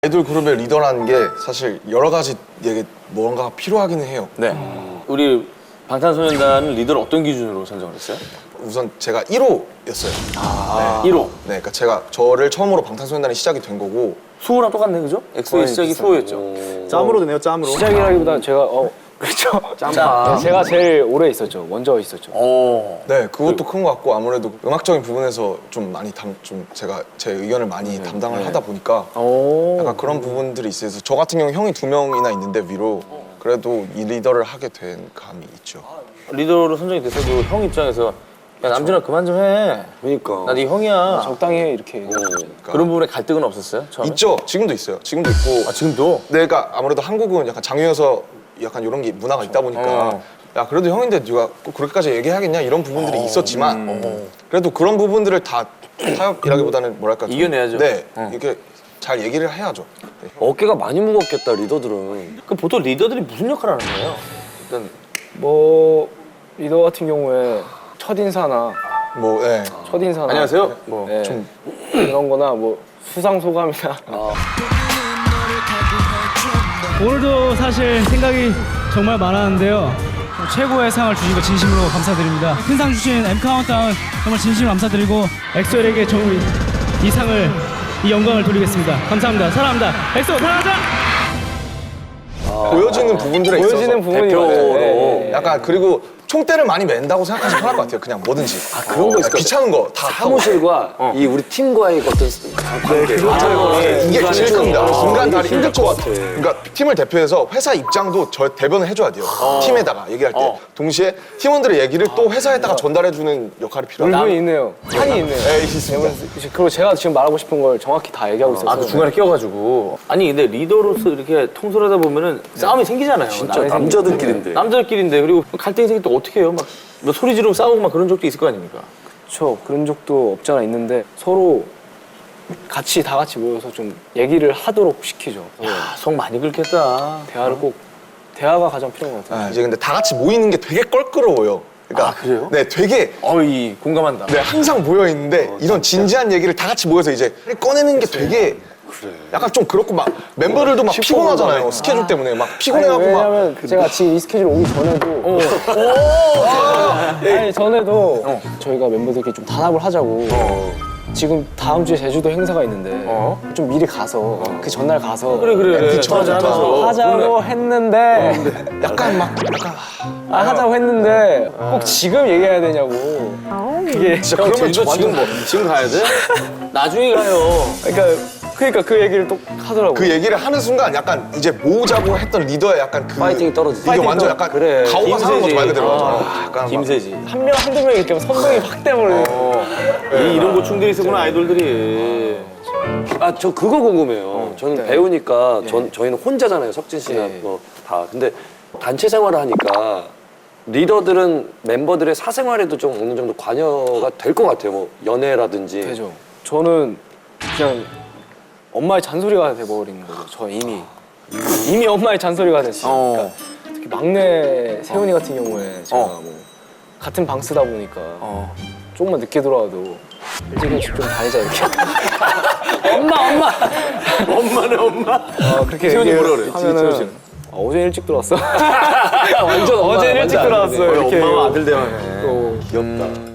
아이돌 그룹의 리더라는 게 사실 여러 가지 뭔가가 필요하기는 해요. 네. 우리 방탄소년단은 리더를 어떤 기준으로 선정을 했어요? 우선 제가 1호였어요. 아, 네. 1호. 네, 그러니까 제가 저를 처음으로 방탄소년단이 시작이 된 거고. 수호랑 똑같네, 그죠? 엑소의 시작이 수호였죠. 짬으로 되네요, 짬으로. 시작이라기보다 제가 그렇죠. 짬바. 제가 제일 오래 있었죠. 먼저 있었죠. 네, 그것도 큰 것 같고 아무래도 음악적인 부분에서 좀 많이 제가 제 의견을 많이 담당을 하다 보니까 약간 그런 부분들이 있어서 저 같은 경우 형이 2명이나 있는데 위로 그래도 이 리더를 하게 된 감이 있죠. 리더로 선정이 됐어도 형 입장에서 야 남준아 그만 좀 해. 그러니까. 나 네 형이야. 적당히 해 이렇게. 그런 부분에 갈등은 없었어요? 처음에? 있죠. 지금도 있어요. 지금도 있고. 아 지금도? 네, 그러니까 아무래도 한국은 약간 장유여서 약간 이런 게 문화가 있다 보니까 야 그래도 형인데 네가 꼭 그렇게까지 얘기해야겠냐 이런 부분들이 있었지만 그래도 그런 부분들을 다 타협이라기보다는 뭐랄까 좀, 이겨내야죠. 네, 이렇게 잘 얘기를 해야죠. 네. 어깨가 많이 무겁겠다, 리더들은. 그 보통 리더들이 무슨 역할을 하는 거예요? 일단 뭐 리더 같은 경우에 첫인사나 뭐, 네. 안녕하세요. 뭐 네. 좀 그런 거나 뭐 수상 소감이나 오늘도 사실 생각이 정말 많았는데요. 최고의 상을 주신 거 진심으로 감사드립니다. 큰 상 주신 M카운트다운 정말 진심으로 감사드리고 엑소엘에게 이 상을, 이 영광을 돌리겠습니다. 감사합니다. 사랑합니다. 엑소 사랑하자! 보여지는 부분들에 보여지는 있어서 부분이 대표로. 많아요. 약간 그리고 총대를 많이 맨다고 생각하시면 편할 것 같아요. 그냥 뭐든지. 그런 거 있을 것 귀찮은 거 다 사무실과 이 우리 팀과의 어떤 관계. 이게 제일 큽니다. 인간 다리 힘들 것 같아. 같아. 그러니까 팀을 대표해서 회사 입장도 저 대변을 해줘야 돼요. 팀에다가 얘기할 때. 동시에 팀원들의 얘기를 또 회사에다가 전달해주는 역할이 필요하다. 물분이 있네요. 한이 있네요. 네, 있습니다. 그리고 제가 지금 말하고 싶은 걸 정확히 다 얘기하고 있어서. 그 중간에 끼어가지고 아니 근데 리더로서 이렇게 통솔하다 보면은 싸움이 생기잖아요. 진짜 남자들끼리인데. 남자들끼리인데 그리고 갈등이 생길 때 어떻게 해요? 막 뭐 소리 지르고 싸우고 막 그런 적도 있을 거 아닙니까? 그렇죠. 그런 적도 없지 않아 있는데 서로 다 같이 모여서 좀 얘기를 하도록 시키죠. 서로. 속 많이 긁겠다. 대화가 가장 필요한 것 같아요. 이제 근데 다 같이 모이는 게 되게 껄끄러워요. 그러니까 그래요? 네, 되게 어이 공감한다. 네, 항상 모여 있는데 이런 진지한 얘기를 다 같이 모여서 이제 꺼내는 게 되게 약간 좀 그렇고 막 멤버들도 막 피곤하잖아요. 스케줄 때문에 막 피곤해갖고 막 왜냐면 제가 지금 이 스케줄 오기 전에도 아니 전에도 저희가 멤버들끼리 좀 단합을 하자고 지금 다음 주에 제주도 행사가 있는데 좀 미리 가서 그 전날 가서 그래. 전화를 하면서 하자고 했는데 약간 하자고 했는데 꼭 지금 얘기해야 되냐고 그게 진짜 그러면 저 완전 지금 가야 돼? 나중에 가요. 그러니까 그 얘기를 또 하더라고요. 그 얘기를 하는 순간 약간 이제 모으자고 했던 리더의 약간 그 파이팅이 떨어지지. 이게 완전 약간 그래. 가오가 상한 거죠 말 그대로. 약간 막 김세지. 한 명 한두 명이 이렇게 선동이 확 돼버리는 이런 고충들이 있었구나 아이돌들이. 아, 저 그거 궁금해요. 저는 배우니까 저희는 혼자잖아요. 석진 씨나 뭐 다. 근데 단체 생활을 하니까 리더들은 멤버들의 사생활에도 좀 어느 정도 관여가 될 것 같아요. 뭐 연애라든지. 되죠. 저는 그냥 엄마의 잔소리가 돼버린 거죠. 저 이미 엄마의 잔소리가 됐어요. 그러니까 특히 막내 세훈이 같은 경우에 제가 뭐 같은 방 쓰다 보니까 조금만 늦게 들어와도 일찍 좀 다니자 이렇게. 엄마네 엄마. 그렇게 세훈이 얘기를 뭐라 그래? 하면은 어제 일찍 들어왔어. 완전 어제 일찍 들어왔어. 이렇게 엄마와 아들 대화네. 또 귀엽다.